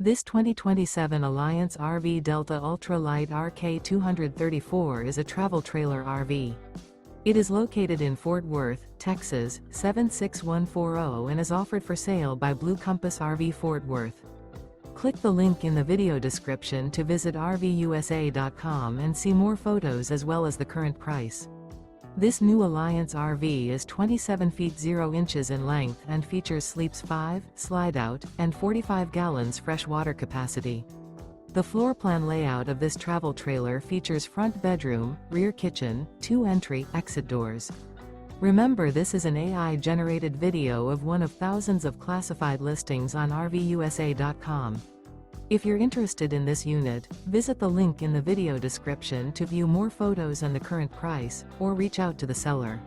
This 2027 Alliance RV Delta Ultra Lite RK234 is a travel trailer RV. It is located in Fort Worth, Texas, 76140 and is offered for sale by Blue Compass RV Fort Worth. Click the link in the video description to visit RVUSA.com and see more photos as well as the current price. This new Alliance RV is 27 feet 0 inches in length and features sleeps 5, slide-out, and 45 gallons fresh water capacity. The floor plan layout of this travel trailer features front bedroom, rear kitchen, 2 entry/exit doors. Remember, this is an AI-generated video of one of thousands of classified listings on RVUSA.com. If you're interested in this unit, visit the link in the video description to view more photos and the current price, or reach out to the seller.